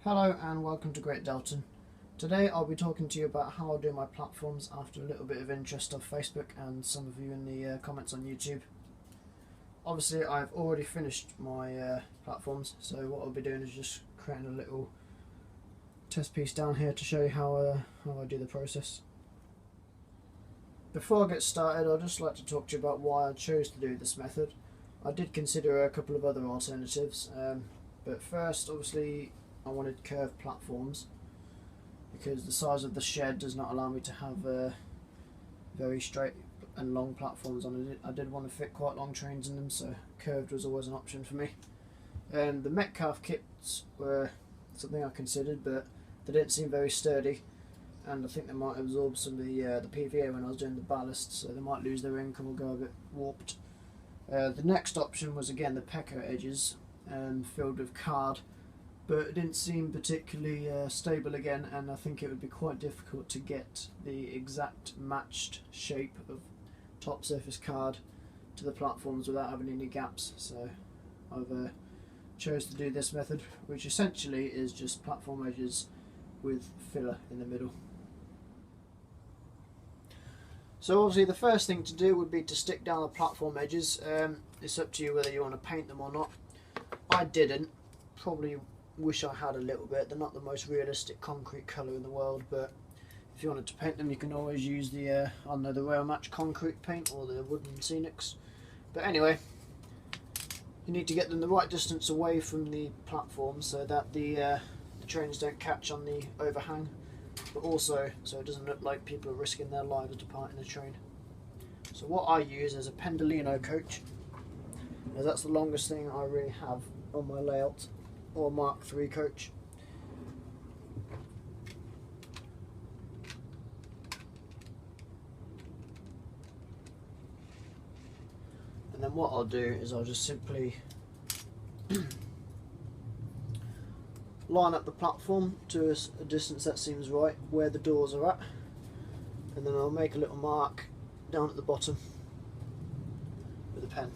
Hello and welcome to Great Delton. Today I'll be talking to you about how I do my platforms after a little bit of interest of Facebook and some of you in the comments on YouTube. Obviously I've already finished my platforms, so what I'll be doing is just creating a little test piece down here to show you how I do the process. Before I get started, I'd just like to talk to you about why I chose to do this method. I did consider a couple of other alternatives, but first obviously I wanted curved platforms because the size of the shed does not allow me to have very straight and long platforms on it. I did want to fit quite long trains in them, so curved was always an option for me. The Metcalf kits were something I considered, but they didn't seem very sturdy, and I think they might absorb some of the PVA when I was doing the ballast, so they might lose their ink and will go a bit warped. The next option was again the Peco edges, filled with card, but it didn't seem particularly stable again, and I think it would be quite difficult to get the exact matched shape of top surface card to the platforms without having any gaps. So I've chose to do this method, which essentially is just platform edges with filler in the middle. So obviously the first thing to do would be to stick down the platform edges. It's up to you whether you want to paint them or not. I didn't. Probably wish I had a little bit. They're not the most realistic concrete colour in the world, but if you wanted to paint them you can always use the the Rail Match concrete paint or the wooden scenics. But anyway, you need to get them the right distance away from the platform so that the trains don't catch on the overhang, but also so it doesn't look like people are risking their lives departing the train. So what I use is a Pendolino coach, as that's the longest thing I really have on my layout, or Mark III coach. And then what I'll do is I'll just simply line up the platform to a distance that seems right where the doors are at, and then I'll make a little mark down at the bottom with a pen.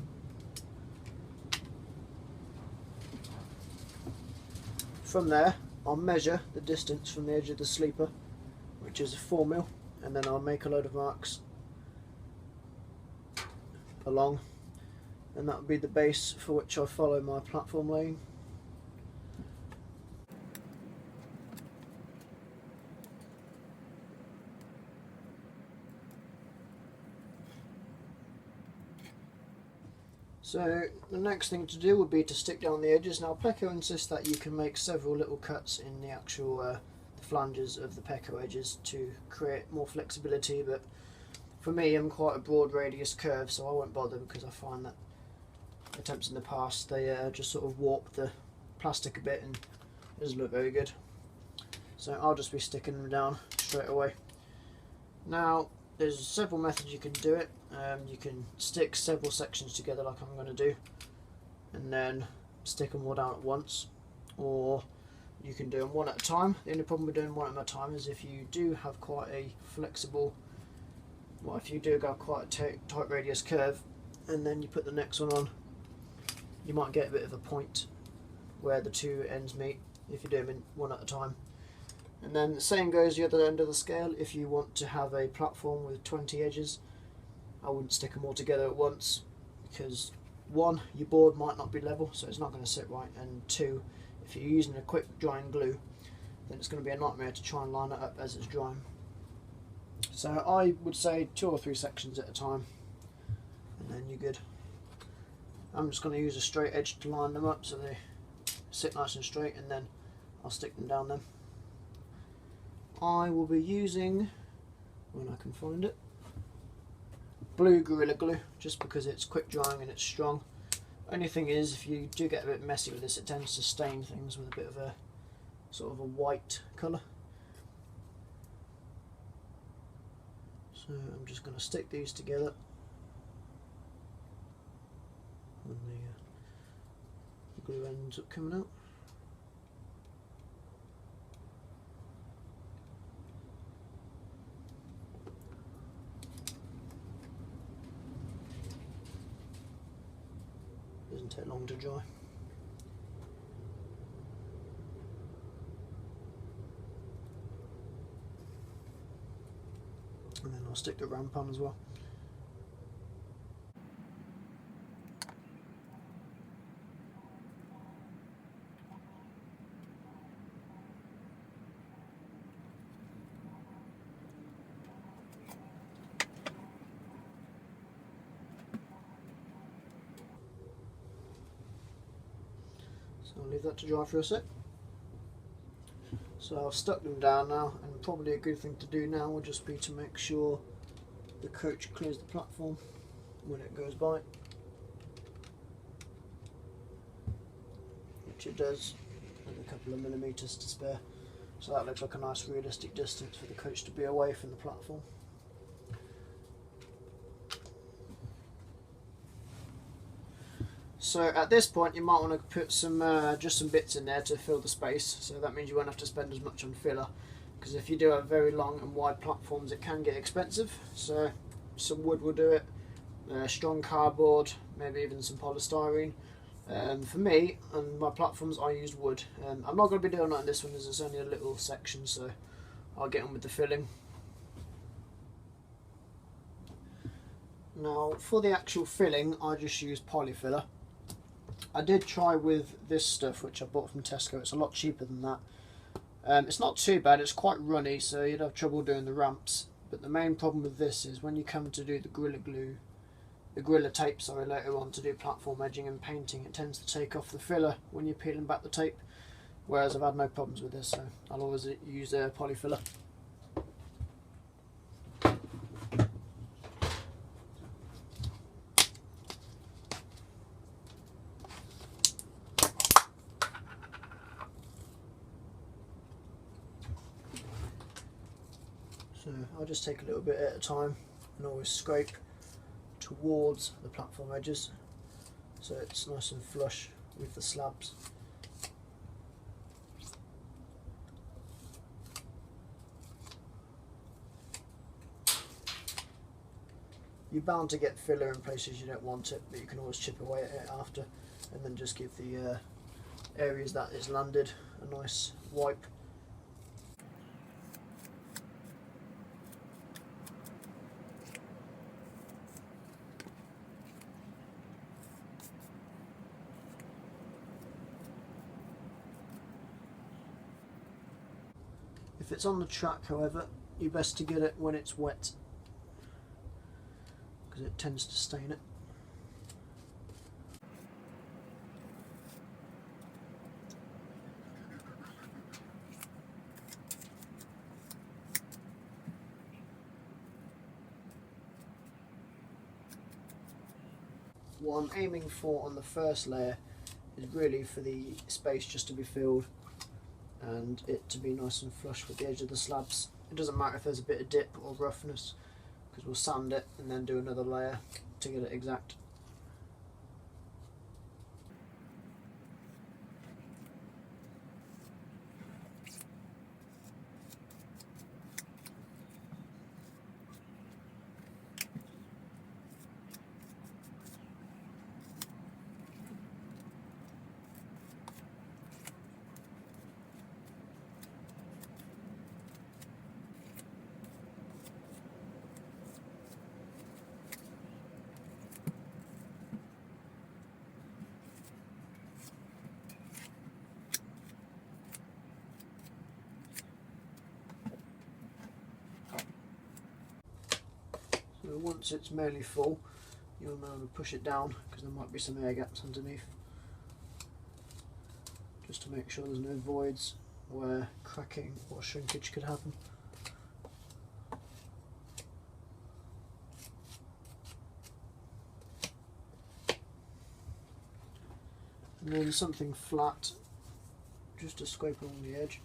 From there I'll measure the distance from the edge of the sleeper, which is a 4mm, and then I'll make a load of marks along, and that will be the base for which I follow my platform laying. So the next thing to do would be to stick down the edges. Now Peco insists that you can make several little cuts in the actual the flanges of the Peco edges to create more flexibility, but for me I'm quite a broad radius curve, so I won't bother because I find that attempts in the past they just sort of warp the plastic a bit and it doesn't look very good. So I'll just be sticking them down straight away. Now there's several methods you can do it. You can stick several sections together like I'm going to do and then stick them all down at once, or you can do them one at a time. The only problem with doing one at a time is if you do have quite a flexible, well, if you do go quite a tight radius curve and then you put the next one on, you might get a bit of a point where the two ends meet if you do them in one at a time. And then the same goes the other end of the scale. If you want to have a platform with 20 edges, I wouldn't stick them all together at once, because one, your board might not be level, so it's not going to sit right, and two, if you're using a quick drying glue, then it's going to be a nightmare to try and line it up as it's drying. So I would say 2 or 3 sections at a time, and then you're good. I'm just going to use a straight edge to line them up so they sit nice and straight, and then I'll stick them down them. I will be using, when I can find it, blue Gorilla Glue, just because it's quick drying and it's strong. Only thing is, if you do get a bit messy with this, it tends to stain things with a bit of a sort of a white colour. So I'm just going to stick these together, and the glue ends up coming out. Doesn't take long to dry. I'll stick the ramp on as well. So I'll leave that to dry for a sec. So I've stuck them down now, and probably a good thing to do now will just be to make sure the coach clears the platform when it goes by, which it does, with a couple of millimetres to spare. So that looks like a nice realistic distance for the coach to be away from the platform. So at this point you might want to put some just some bits in there to fill the space, so that means you won't have to spend as much on filler, because if you do have very long and wide platforms it can get expensive. So some wood will do it, strong cardboard, maybe even some polystyrene. For me and my platforms I used wood. I'm not going to be doing that in this one as it's only a little section, so I'll get on with the filling. Now for the actual filling I just use polyfiller. I did try with this stuff which I bought from Tesco. It's a lot cheaper than that. It's not too bad, it's quite runny, so you'd have trouble doing the ramps. But the main problem with this is when you come to do the Gorilla tape, later on to do platform edging and painting, it tends to take off the filler when you're peeling back the tape. Whereas I've had no problems with this, so I'll always use polyfiller. So I'll just take a little bit at a time and always scrape towards the platform edges so it's nice and flush with the slabs. You're bound to get filler in places you don't want it, but you can always chip away at it after and then just give the areas that it's landed a nice wipe. If it's on the track, however, you're best to get it when it's wet, because it tends to stain it. What I'm aiming for on the first layer is really for the space just to be filled and it to be nice and flush with the edge of the slabs. It doesn't matter if there's a bit of dip or roughness, because we'll sand it and then do another layer to get it exact. So once it's mainly full, you'll know to push it down, because there might be some air gaps underneath, just to make sure there's no voids where cracking or shrinkage could happen. And then something flat, just to scrape along the edge.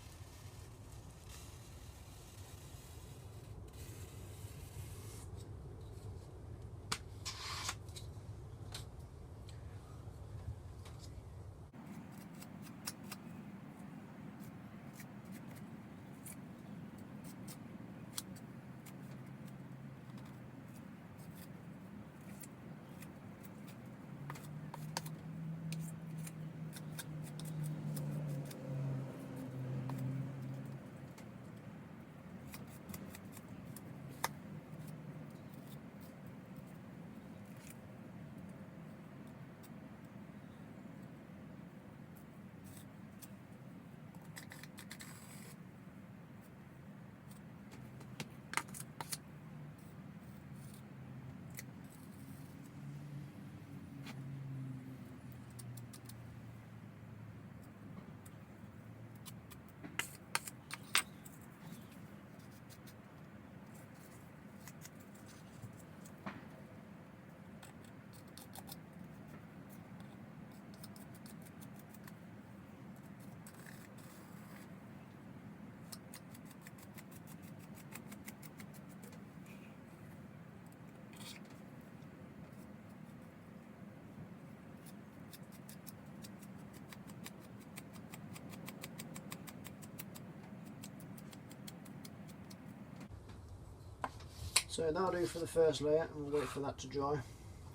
So that'll do for the first layer, and we'll wait for that to dry,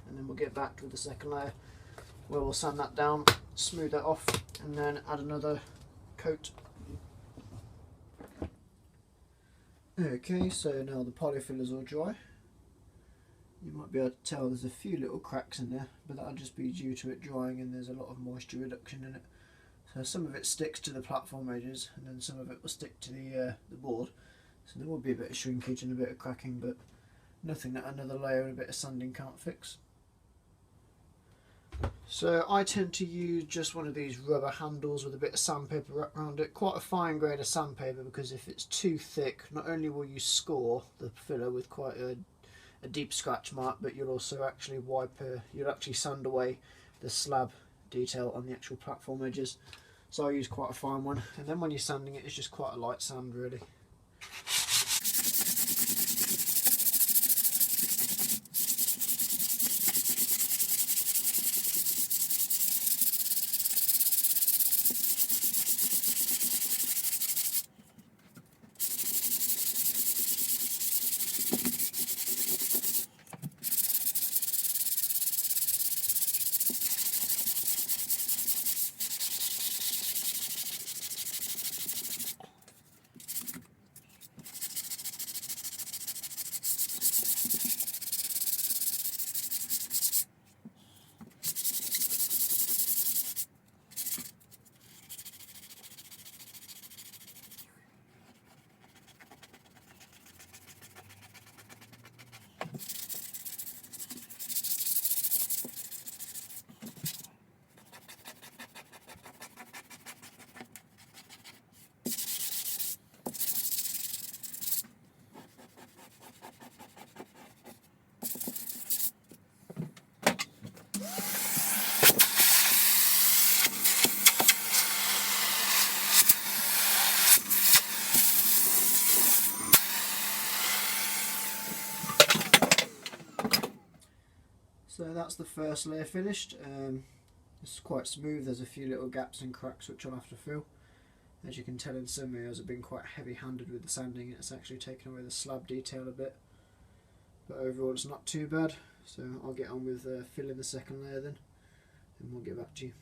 and then we'll get back with the second layer where we'll sand that down, smooth that off, and then add another coat. Okay, so now the polyfiller's all dry. You might be able to tell there's a few little cracks in there, but that'll just be due to it drying and there's a lot of moisture reduction in it. So some of it sticks to the platform edges and then some of it will stick to the board. So there will be a bit of shrinkage and a bit of cracking, but nothing that another layer and a bit of sanding can't fix. So I tend to use just one of these rubber handles with a bit of sandpaper wrapped around it, quite a fine grade of sandpaper, because if it's too thick, not only will you score the filler with quite a deep scratch mark, but you'll also actually you'll actually sand away the slab detail on the actual platform edges. So I use quite a fine one, and then when you're sanding it, it's just quite a light sand really. So that's the first layer finished. It's quite smooth, there's a few little gaps and cracks which I'll have to fill. As you can tell, in some areas I've been quite heavy handed with the sanding, it's actually taken away the slab detail a bit. But overall it's not too bad, so I'll get on with filling the second layer then, and we'll get back to you.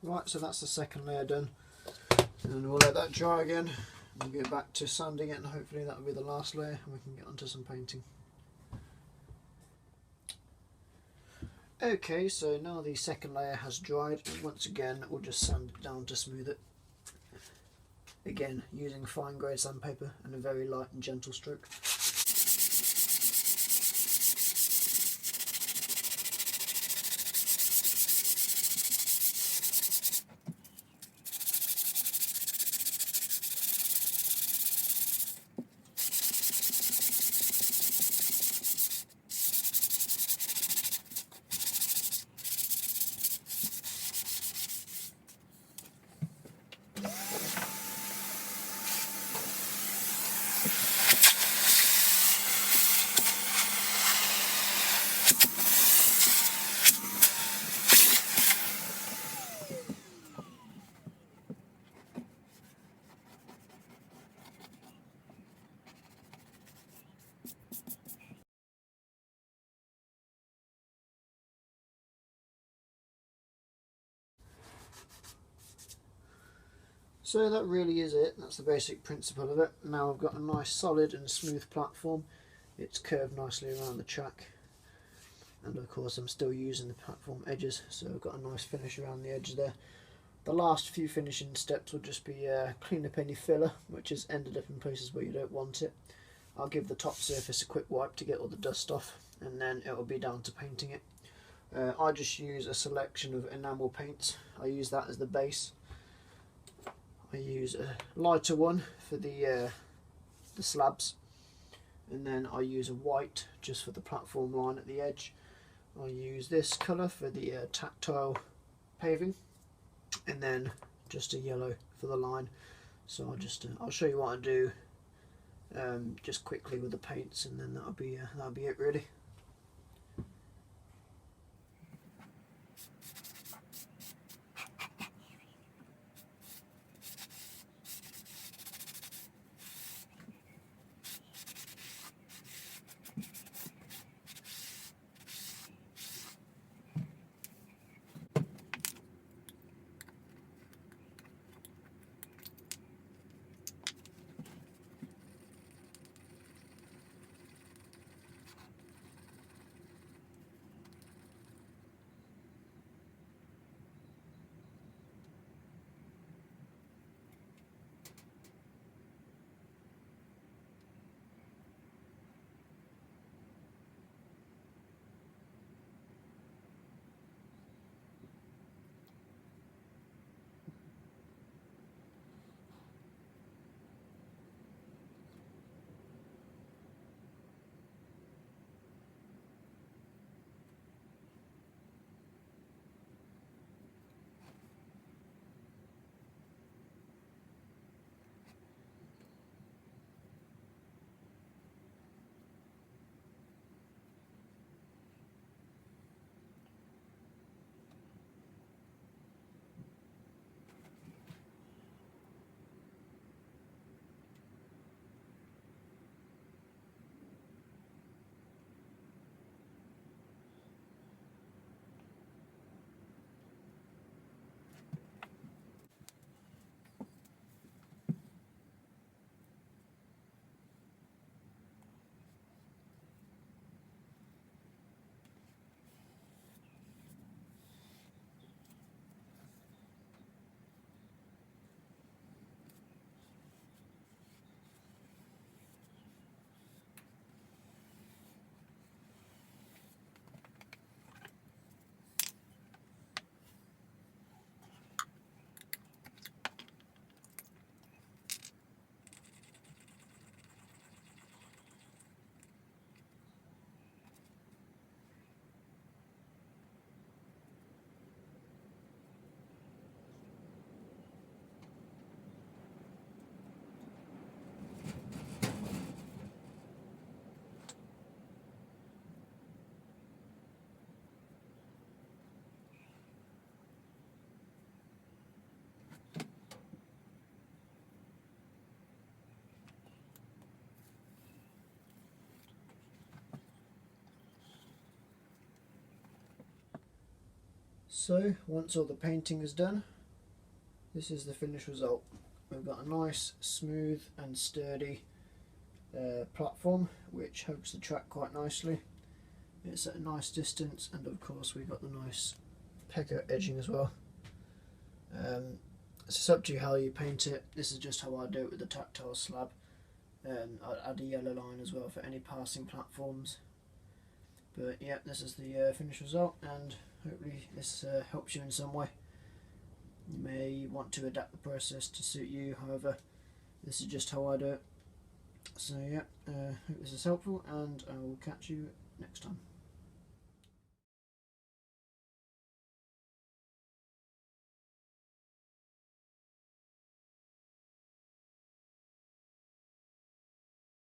Right, so that's the second layer done, and we'll let that dry again. We'll get back to sanding it, and hopefully that'll be the last layer and we can get onto some painting. Okay, so now the second layer has dried, and once again we'll just sand it down to smooth it. Again, using fine grade sandpaper and a very light and gentle stroke. So that really is it. That's the basic principle of it. Now I've got a nice solid and smooth platform. It's curved nicely around the track, and of course I'm still using the platform edges, so I've got a nice finish around the edge there. The last few finishing steps will just be clean up any filler which has ended up in places where you don't want it. I'll give the top surface a quick wipe to get all the dust off, and then it will be down to painting it. I just use a selection of enamel paints. I use that as the base. I use a lighter one for the slabs, and then I use a white just for the platform line at the edge. I use this colour for the tactile paving, and then just a yellow for the line. So I'll show you what I do just quickly with the paints, and then that'll be it really. So once all the painting is done, this is the finished result. We've got a nice, smooth and sturdy platform which hugs the track quite nicely. It's at a nice distance, and of course we've got the nice Peco edging as well. It's up to you how you paint it. This is just how I do it with the tactile slab. I'd add a yellow line as well for any passing platforms. But yeah, this is the finished result, and hopefully this helps you in some way. You may want to adapt the process to suit you, however, this is just how I do it. So yeah, hope this is helpful, and I will catch you next time.